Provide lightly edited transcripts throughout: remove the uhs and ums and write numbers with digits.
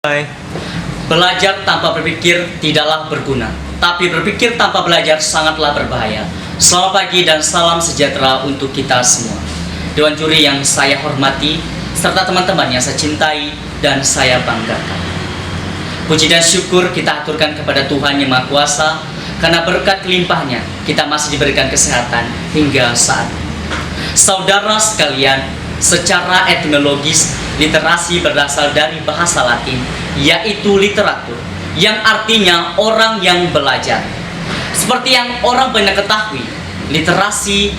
Hai. Belajar tanpa berpikir tidaklah berguna, tapi berpikir tanpa belajar sangatlah berbahaya. Selamat pagi dan salam sejahtera untuk kita semua. Dewan juri yang saya hormati, serta teman-teman yang saya cintai dan saya banggakan. Puji dan syukur kita aturkan kepada Tuhan Yang Maha Kuasa, karena berkat kelimpahnya kita masih diberikan kesehatan hingga saat ini. Saudara sekalian, secara etimologis, literasi berasal dari bahasa Latin, yaitu literatur, yang artinya orang yang belajar. Seperti yang orang banyak ketahui, literasi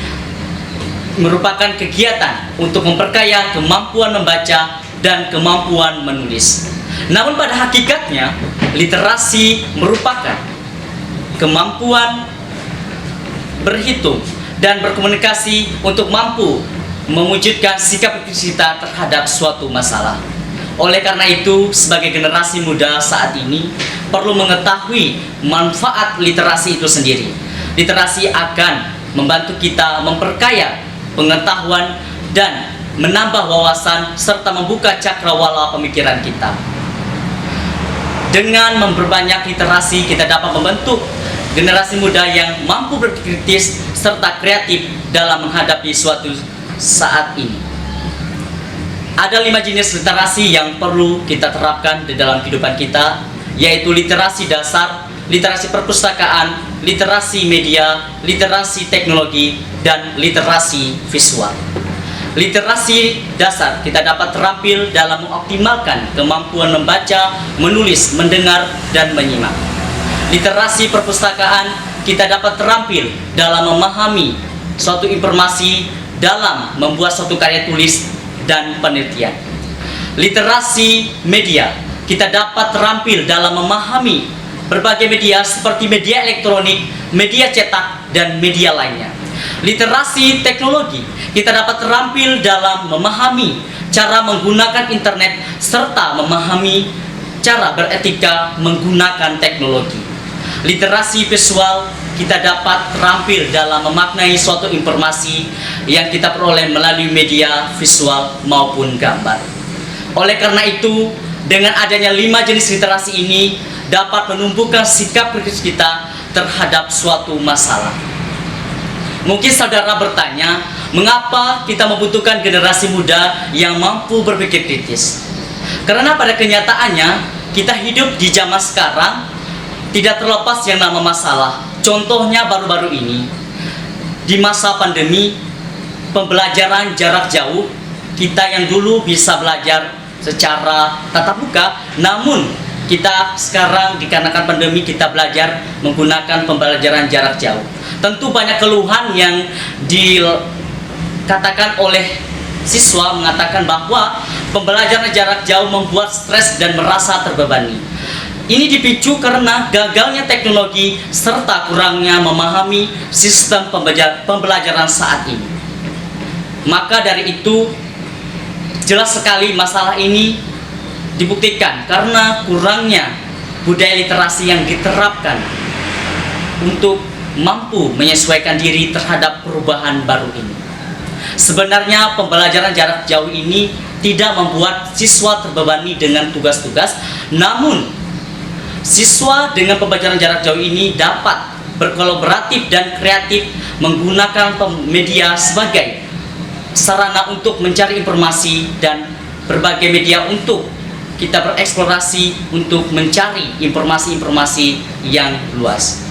merupakan kegiatan untuk memperkaya kemampuan membaca dan kemampuan menulis. Namun pada hakikatnya, literasi merupakan kemampuan berhitung dan berkomunikasi untuk mampu mewujudkan sikap kita terhadap suatu masalah. Oleh karena itu, sebagai generasi muda saat ini perlu mengetahui manfaat literasi itu sendiri. Literasi akan membantu kita memperkaya pengetahuan dan menambah wawasan serta membuka cakrawala pemikiran kita. Dengan memperbanyak literasi, kita dapat membentuk generasi muda yang mampu berpikir kritis serta kreatif dalam menghadapi suatu saat ini. Ada 5 jenis literasi yang perlu kita terapkan di dalam kehidupan kita, yaitu literasi dasar, literasi perpustakaan, literasi media, literasi teknologi, dan literasi visual. Literasi dasar kita dapat terampil dalam mengoptimalkan kemampuan membaca, menulis, mendengar, dan menyimak. Literasi perpustakaan kita dapat terampil dalam memahami suatu informasi dalam membuat suatu karya tulis dan penelitian. Literasi media kita dapat terampil dalam memahami berbagai media seperti media elektronik, media cetak, dan media lainnya. Literasi teknologi kita dapat terampil dalam memahami cara menggunakan internet serta memahami cara beretika menggunakan teknologi. Literasi visual kita dapat terampil dalam memaknai suatu informasi yang kita peroleh melalui media visual maupun gambar. Oleh karena itu, dengan adanya 5 jenis literasi ini dapat menumbuhkan sikap kritis kita terhadap suatu masalah. Mungkin saudara bertanya, mengapa kita membutuhkan generasi muda yang mampu berpikir kritis? Karena pada kenyataannya, kita hidup di zaman sekarang tidak terlepas yang nama masalah. Contohnya baru-baru ini, di masa pandemi, pembelajaran jarak jauh, kita yang dulu bisa belajar secara tatap muka, namun kita sekarang dikarenakan pandemi kita belajar menggunakan pembelajaran jarak jauh. Tentu banyak keluhan yang dikatakan oleh siswa, mengatakan bahwa pembelajaran jarak jauh membuat stres dan merasa terbebani. Ini dipicu karena gagalnya teknologi serta kurangnya memahami sistem pembelajaran saat ini. Maka dari itu, jelas sekali masalah ini dibuktikan karena kurangnya budaya literasi yang diterapkan untuk mampu menyesuaikan diri terhadap perubahan baru ini. Sebenarnya pembelajaran jarak jauh ini tidak membuat siswa terbebani dengan tugas-tugas, namun siswa dengan pembelajaran jarak jauh ini dapat berkolaboratif dan kreatif menggunakan media sebagai sarana untuk mencari informasi dan berbagai media untuk kita bereksplorasi untuk mencari informasi-informasi yang luas.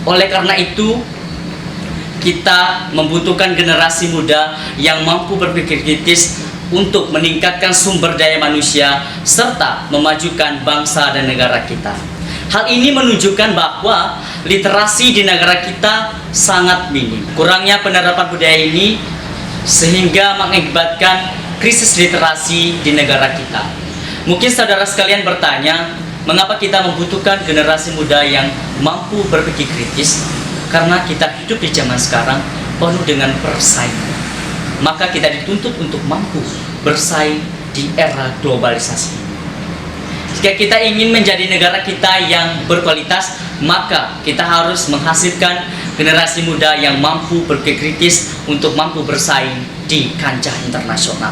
Oleh karena itu, kita membutuhkan generasi muda yang mampu berpikir kritis untuk meningkatkan sumber daya manusia serta memajukan bangsa dan negara kita. Hal ini menunjukkan bahwa literasi di negara kita sangat minim. Kurangnya penerapan budaya ini sehingga mengakibatkan krisis literasi di negara kita. Mungkin saudara sekalian bertanya, mengapa kita membutuhkan generasi muda yang mampu berpikir kritis? Karena kita hidup di zaman sekarang penuh dengan persaingan. Maka kita dituntut untuk mampu bersaing di era globalisasi. Jika kita ingin menjadi negara kita yang berkualitas, maka kita harus menghasilkan generasi muda yang mampu berpikir kritis untuk mampu bersaing di kancah internasional.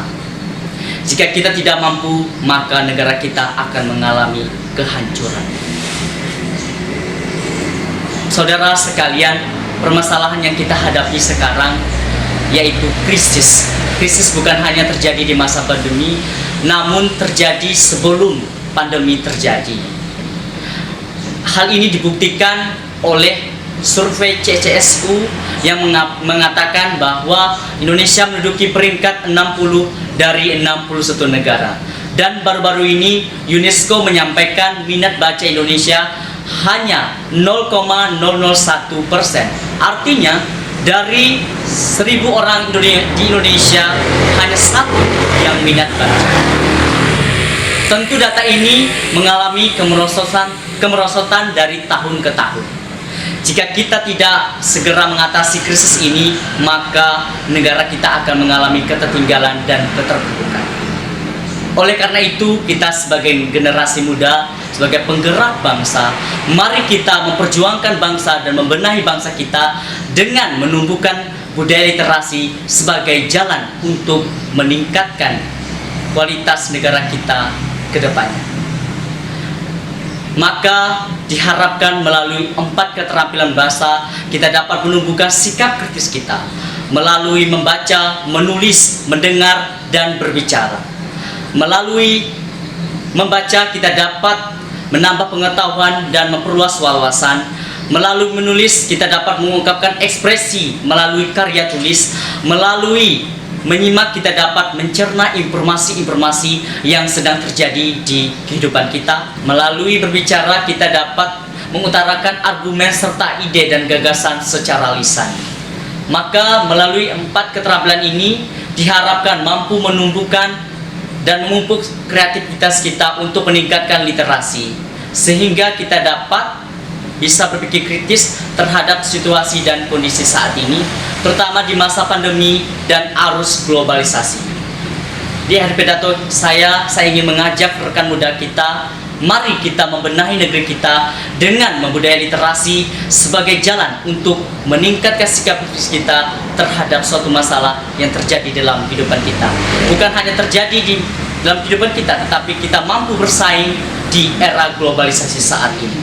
Jika kita tidak mampu, maka negara kita akan mengalami kehancuran. Saudara sekalian, permasalahan yang kita hadapi sekarang yaitu krisis. Krisis bukan hanya terjadi di masa pandemi, namun terjadi sebelum pandemi terjadi. Hal ini dibuktikan oleh survei CCSU yang mengatakan bahwa Indonesia menduduki peringkat 60 dari 61 negara. Dan baru-baru ini UNESCO menyampaikan minat baca Indonesia hanya 0,001%. Artinya dari 1000 orang di Indonesia hanya 1 yang minat baca. Tentu data ini mengalami kemerosotan dari tahun ke tahun. Jika kita tidak segera mengatasi krisis ini, maka negara kita akan mengalami ketertinggalan dan keterpurukan. Oleh karena itu, kita sebagai generasi muda, sebagai penggerak bangsa, mari kita memperjuangkan bangsa dan membenahi bangsa kita dengan menumbuhkan budaya literasi sebagai jalan untuk meningkatkan kualitas negara kita ke depannya. Maka diharapkan melalui 4 keterampilan bahasa kita dapat menumbuhkan sikap kritis kita melalui membaca, menulis, mendengar, dan berbicara. Melalui membaca kita dapat menambah pengetahuan dan memperluas wawasan. Melalui menulis kita dapat mengungkapkan ekspresi melalui karya tulis. Melalui menyimak kita dapat mencerna informasi-informasi yang sedang terjadi di kehidupan kita. Melalui berbicara kita dapat mengutarakan argumen serta ide dan gagasan secara lisan. Maka melalui 4 keterampilan ini diharapkan mampu menumbuhkan dan memupuk kreativitas kita untuk meningkatkan literasi, sehingga kita dapat bisa berpikir kritis terhadap situasi dan kondisi saat ini, terutama di masa pandemi dan arus globalisasi. Di akhir pidato saya ingin mengajak rekan muda kita, mari kita membenahi negeri kita dengan membudaya literasi sebagai jalan untuk meningkatkan sikap kritis kita terhadap suatu masalah yang terjadi dalam kehidupan kita. Bukan hanya terjadi di dalam kehidupan kita, tetapi kita mampu bersaing di era globalisasi saat ini.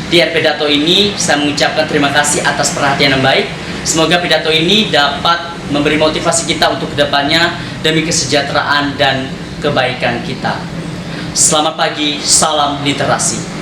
Di akhir pidato ini saya mengucapkan terima kasih atas perhatian yang baik. Semoga pidato ini dapat memberi motivasi kita untuk kedepannya demi kesejahteraan dan kebaikan kita. Selamat pagi, salam literasi.